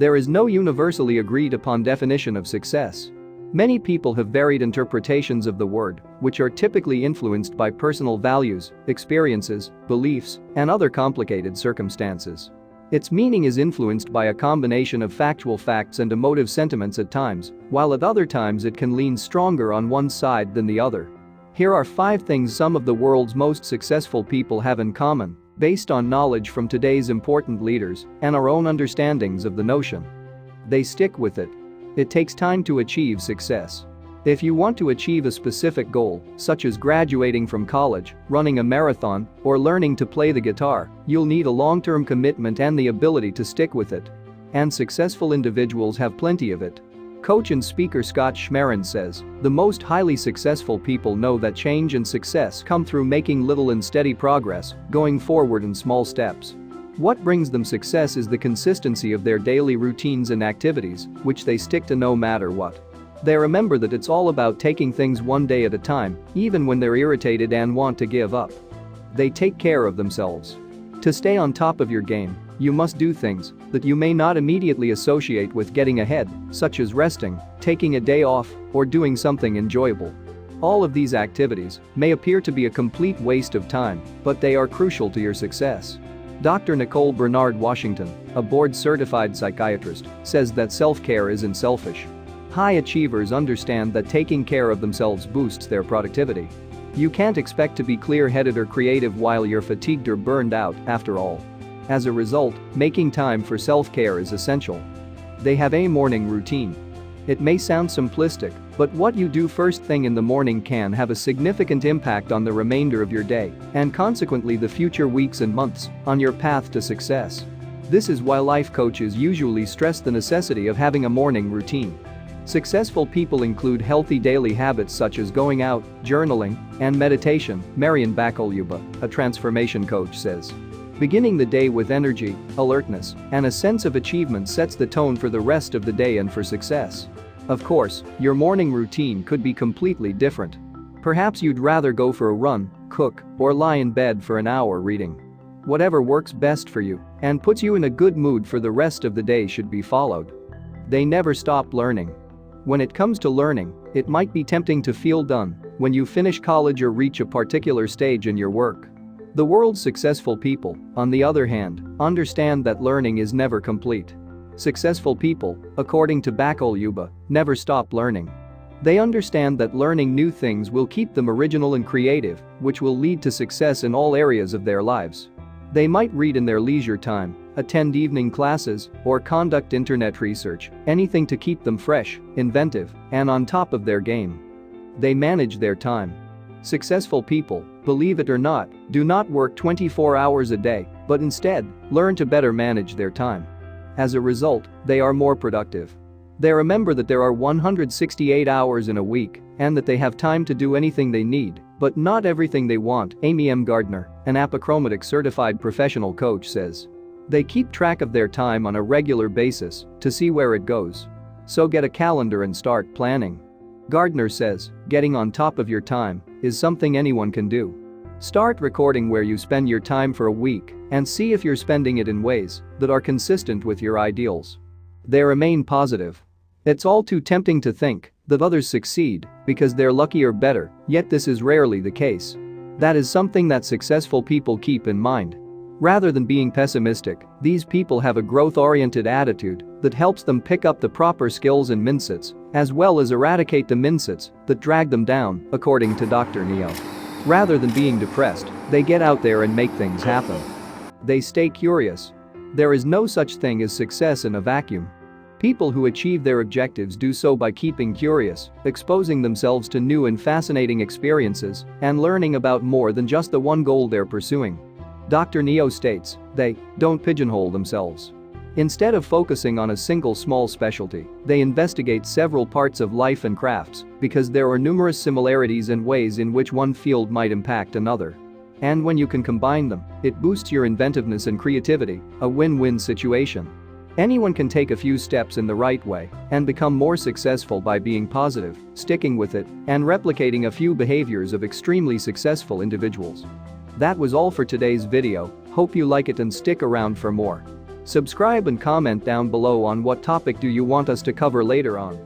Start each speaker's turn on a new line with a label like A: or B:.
A: There is no universally agreed upon definition of success. Many people have varied interpretations of the word, which are typically influenced by personal values, experiences, beliefs, and other complicated circumstances. Its meaning is influenced by a combination of factual facts and emotive sentiments at times, while at other times it can lean stronger on one side than the other. Here are 5 things some of the world's most successful people have in common, based on knowledge from today's important leaders and our own understandings of the notion. They stick with it. It takes time to achieve success. If you want to achieve a specific goal, such as graduating from college, running a marathon, or learning to play the guitar, you'll need a long-term commitment and the ability to stick with it. And successful individuals have plenty of it. Coach and speaker Scott Schmerin says, "The most highly successful people know that change and success come through making little and steady progress, going forward in small steps. What brings them success is the consistency of their daily routines and activities, which they stick to no matter what. They remember that it's all about taking things one day at a time, even when they're irritated and want to give up. They take care of themselves. To stay on top of your game, you must do things that you may not immediately associate with getting ahead, such as resting, taking a day off, or doing something enjoyable. All of these activities may appear to be a complete waste of time, but they are crucial to your success." Dr. Nicole Bernard Washington, a board-certified psychiatrist, says that self-care isn't selfish. High achievers understand that taking care of themselves boosts their productivity. You can't expect to be clear-headed or creative while you're fatigued or burned out, after all. As a result, making time for self-care is essential. They have a morning routine. It may sound simplistic, but what you do first thing in the morning can have a significant impact on the remainder of your day, and consequently the future weeks and months, on your path to success. This is why life coaches usually stress the necessity of having a morning routine. Successful people include healthy daily habits such as going out, journaling, and meditation, Marian Bakaljuba, a transformation coach, says. Beginning the day with energy, alertness, and a sense of achievement sets the tone for the rest of the day and for success. Of course, your morning routine could be completely different. Perhaps you'd rather go for a run, cook, or lie in bed for an hour reading. Whatever works best for you and puts you in a good mood for the rest of the day should be followed. They never stop learning. When it comes to learning, it might be tempting to feel done when you finish college or reach a particular stage in your work. The world's successful people, on the other hand, understand that learning is never complete. Successful people, according to Bakaljuba, never stop learning. They understand that learning new things will keep them original and creative, which will lead to success in all areas of their lives. They might read in their leisure time, attend evening classes, or conduct internet research, anything to keep them fresh, inventive, and on top of their game. They manage their time. Successful people, believe it or not, do not work 24 hours a day, but instead, learn to better manage their time. As a result, they are more productive. They remember that there are 168 hours in a week, and that they have time to do anything they need, but not everything they want, Amy M. Gardner, an Appochromatic certified professional coach, says. They keep track of their time on a regular basis to see where it goes. So get a calendar and start planning. Gardner says, getting on top of your time is something anyone can do. Start recording where you spend your time for a week and see if you're spending it in ways that are consistent with your ideals. They remain positive. It's all too tempting to think that others succeed because they're lucky or better, yet this is rarely the case. That is something that successful people keep in mind. Rather than being pessimistic, these people have a growth-oriented attitude that helps them pick up the proper skills and mindsets, as well as eradicate the mindsets that drag them down, according to Dr. Neo. Rather than being depressed, they get out there and make things happen. They stay curious. There is no such thing as success in a vacuum. People who achieve their objectives do so by keeping curious, exposing themselves to new and fascinating experiences, and learning about more than just the one goal they're pursuing. Dr. Neo states, they don't pigeonhole themselves. Instead of focusing on a single small specialty, they investigate several parts of life and crafts because there are numerous similarities and ways in which one field might impact another. And when you can combine them, it boosts your inventiveness and creativity, a win-win situation. Anyone can take a few steps in the right way and become more successful by being positive, sticking with it, and replicating a few behaviors of extremely successful individuals. That was all for today's video. Hope you like it and stick around for more. Subscribe and comment down below on what topic do you want us to cover later on.